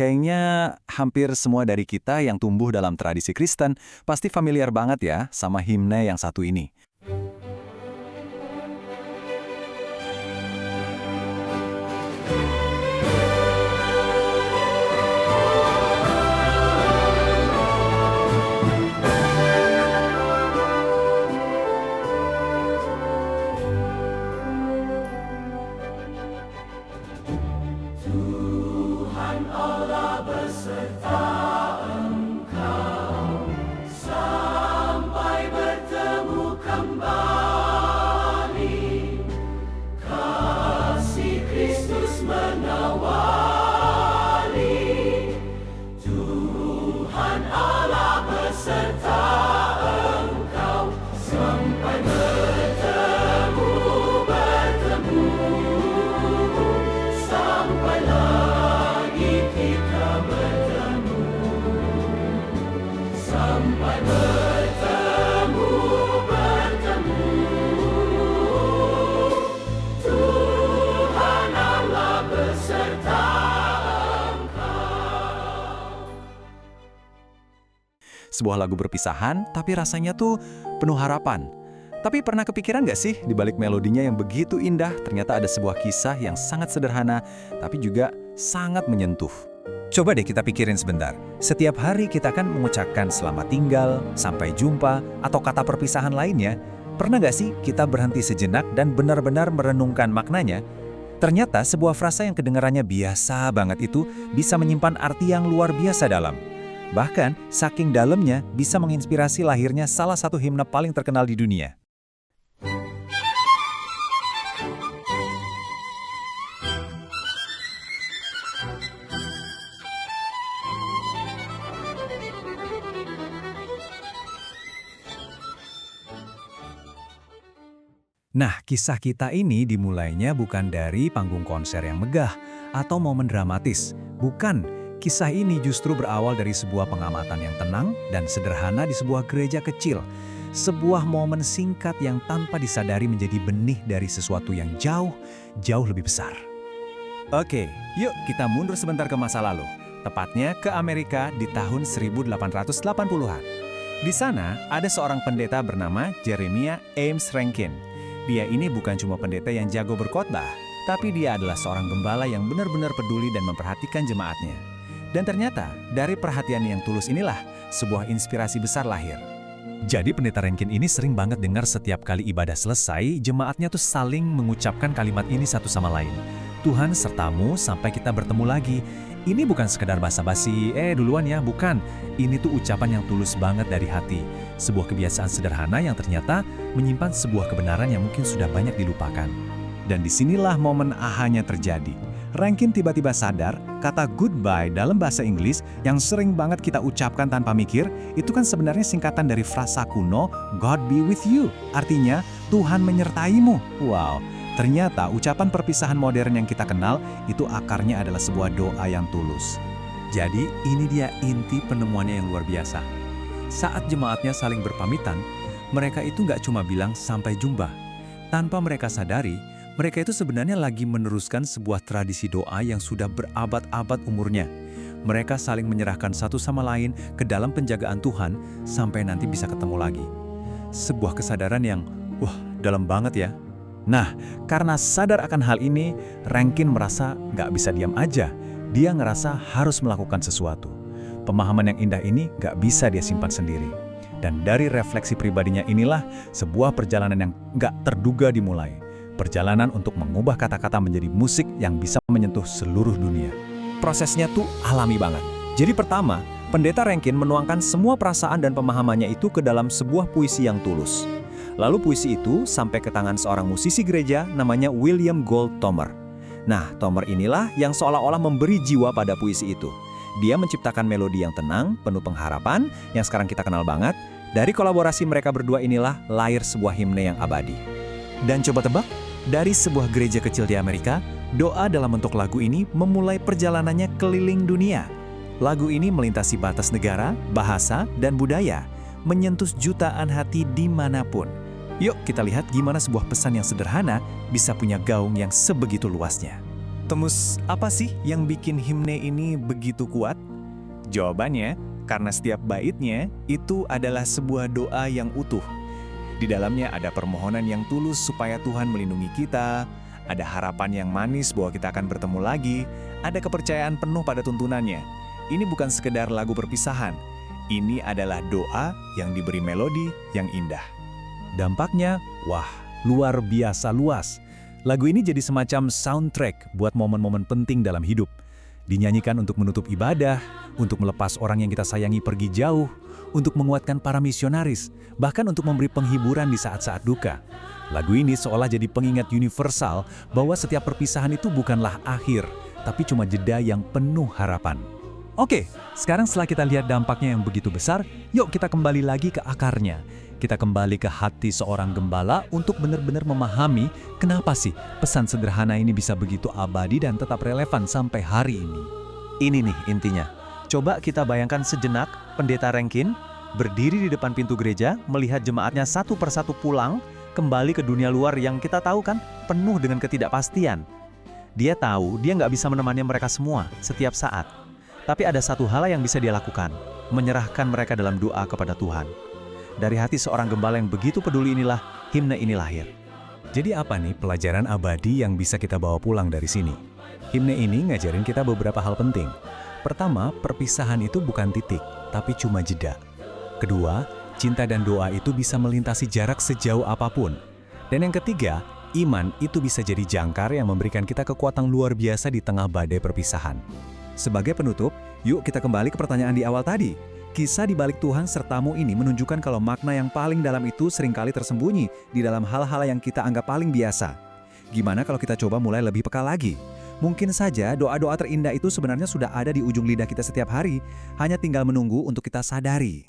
Kayaknya hampir semua dari kita yang tumbuh dalam tradisi Kristen pasti familiar banget ya sama himne yang satu ini. Sebuah lagu berpisahan, tapi rasanya tuh penuh harapan. Tapi pernah kepikiran nggak sih, di balik melodinya yang begitu indah, ternyata ada sebuah kisah yang sangat sederhana, tapi juga sangat menyentuh. Coba deh kita pikirin sebentar. Setiap hari kita kan mengucapkan selamat tinggal, sampai jumpa, atau kata perpisahan lainnya. Pernah nggak sih kita berhenti sejenak dan benar-benar merenungkan maknanya? Ternyata sebuah frasa yang kedengarannya biasa banget itu bisa menyimpan arti yang luar biasa dalam. Bahkan, saking dalamnya bisa menginspirasi lahirnya salah satu himne paling terkenal di dunia. Nah, kisah kita ini dimulainya bukan dari panggung konser yang megah atau momen dramatis. Bukan. Kisah ini justru berawal dari sebuah pengamatan yang tenang dan sederhana di sebuah gereja kecil. Sebuah momen singkat yang tanpa disadari menjadi benih dari sesuatu yang jauh lebih besar. Oke, yuk kita mundur sebentar ke masa lalu. Tepatnya ke Amerika di tahun 1880-an. Di sana ada seorang pendeta bernama Jeremiah Ames Rankin. Dia ini bukan cuma pendeta yang jago berkhotbah, tapi dia adalah seorang gembala yang benar-benar peduli dan memperhatikan jemaatnya. Dan ternyata, dari perhatian yang tulus inilah, sebuah inspirasi besar lahir. Jadi pendeta Rankin ini sering banget dengar setiap kali ibadah selesai, jemaatnya tuh saling mengucapkan kalimat ini satu sama lain. Tuhan sertamu sampai kita bertemu lagi. Ini bukan sekedar basa-basi, duluan ya, bukan. Ini tuh ucapan yang tulus banget dari hati. Sebuah kebiasaan sederhana yang ternyata menyimpan sebuah kebenaran yang mungkin sudah banyak dilupakan. Dan disinilah momen ahanya terjadi. Rankin tiba-tiba sadar, kata goodbye dalam bahasa Inggris yang sering banget kita ucapkan tanpa mikir, itu kan sebenarnya singkatan dari frasa kuno, God be with you. Artinya, Tuhan menyertaimu. Wow, ternyata ucapan perpisahan modern yang kita kenal, itu akarnya adalah sebuah doa yang tulus. Jadi, ini dia inti penemuannya yang luar biasa. Saat jemaatnya saling berpamitan, mereka itu nggak cuma bilang sampai jumpa. Tanpa mereka sadari, mereka itu sebenarnya lagi meneruskan sebuah tradisi doa yang sudah berabad-abad umurnya. Mereka saling menyerahkan satu sama lain ke dalam penjagaan Tuhan sampai nanti bisa ketemu lagi. Sebuah kesadaran yang, dalam banget ya. Nah, karena sadar akan hal ini, Rankin merasa nggak bisa diam aja. Dia ngerasa harus melakukan sesuatu. Pemahaman yang indah ini nggak bisa dia simpan sendiri. Dan dari refleksi pribadinya inilah sebuah perjalanan yang nggak terduga dimulai. Perjalanan untuk mengubah kata-kata menjadi musik yang bisa menyentuh seluruh dunia. Prosesnya tuh alami banget. Jadi pertama, pendeta Rankin menuangkan semua perasaan dan pemahamannya itu ke dalam sebuah puisi yang tulus. Lalu puisi itu sampai ke tangan seorang musisi gereja namanya William Gould Thomer. Nah, Thomer inilah yang seolah-olah memberi jiwa pada puisi itu. Dia menciptakan melodi yang tenang, penuh pengharapan, yang sekarang kita kenal banget. Dari kolaborasi mereka berdua inilah lahir sebuah himne yang abadi. Dan coba tebak, dari sebuah gereja kecil di Amerika, doa dalam bentuk lagu ini memulai perjalanannya keliling dunia. Lagu ini melintasi batas negara, bahasa, dan budaya, menyentuh jutaan hati dimanapun. Yuk kita lihat gimana sebuah pesan yang sederhana bisa punya gaung yang sebegitu luasnya. Temus, apa sih yang bikin himne ini begitu kuat? Jawabannya, karena setiap baitnya itu adalah sebuah doa yang utuh. Di dalamnya ada permohonan yang tulus supaya Tuhan melindungi kita, ada harapan yang manis bahwa kita akan bertemu lagi, ada kepercayaan penuh pada tuntunannya. Ini bukan sekedar lagu perpisahan, ini adalah doa yang diberi melodi yang indah. Dampaknya, wah, luar biasa luas. Lagu ini jadi semacam soundtrack buat momen-momen penting dalam hidup. Dinyanyikan untuk menutup ibadah, untuk melepas orang yang kita sayangi pergi jauh, untuk menguatkan para misionaris, bahkan untuk memberi penghiburan di saat-saat duka. Lagu ini seolah jadi pengingat universal bahwa setiap perpisahan itu bukanlah akhir, tapi cuma jeda yang penuh harapan. Oke, sekarang setelah kita lihat dampaknya yang begitu besar, yuk kita kembali lagi ke akarnya. Kita kembali ke hati seorang gembala untuk benar-benar memahami kenapa sih pesan sederhana ini bisa begitu abadi dan tetap relevan sampai hari ini. Ini nih intinya. Coba kita bayangkan sejenak pendeta Rankin berdiri di depan pintu gereja melihat jemaatnya satu persatu pulang kembali ke dunia luar yang kita tahu kan penuh dengan ketidakpastian. Dia tahu dia nggak bisa menemani mereka semua setiap saat. Tapi ada satu hal yang bisa dia lakukan, menyerahkan mereka dalam doa kepada Tuhan. Dari hati seorang gembala yang begitu peduli inilah himne ini lahir. Jadi apa nih pelajaran abadi yang bisa kita bawa pulang dari sini? Himne ini ngajarin kita beberapa hal penting. Pertama, perpisahan itu bukan titik, tapi cuma jeda. Kedua, cinta dan doa itu bisa melintasi jarak sejauh apapun. Dan yang ketiga, iman itu bisa jadi jangkar yang memberikan kita kekuatan luar biasa di tengah badai perpisahan. Sebagai penutup, yuk kita kembali ke pertanyaan di awal tadi. Kisah di balik Tuhan sertamu ini menunjukkan kalau makna yang paling dalam itu seringkali tersembunyi di dalam hal-hal yang kita anggap paling biasa. Gimana kalau kita coba mulai lebih peka lagi? Mungkin saja doa-doa terindah itu sebenarnya sudah ada di ujung lidah kita setiap hari, hanya tinggal menunggu untuk kita sadari.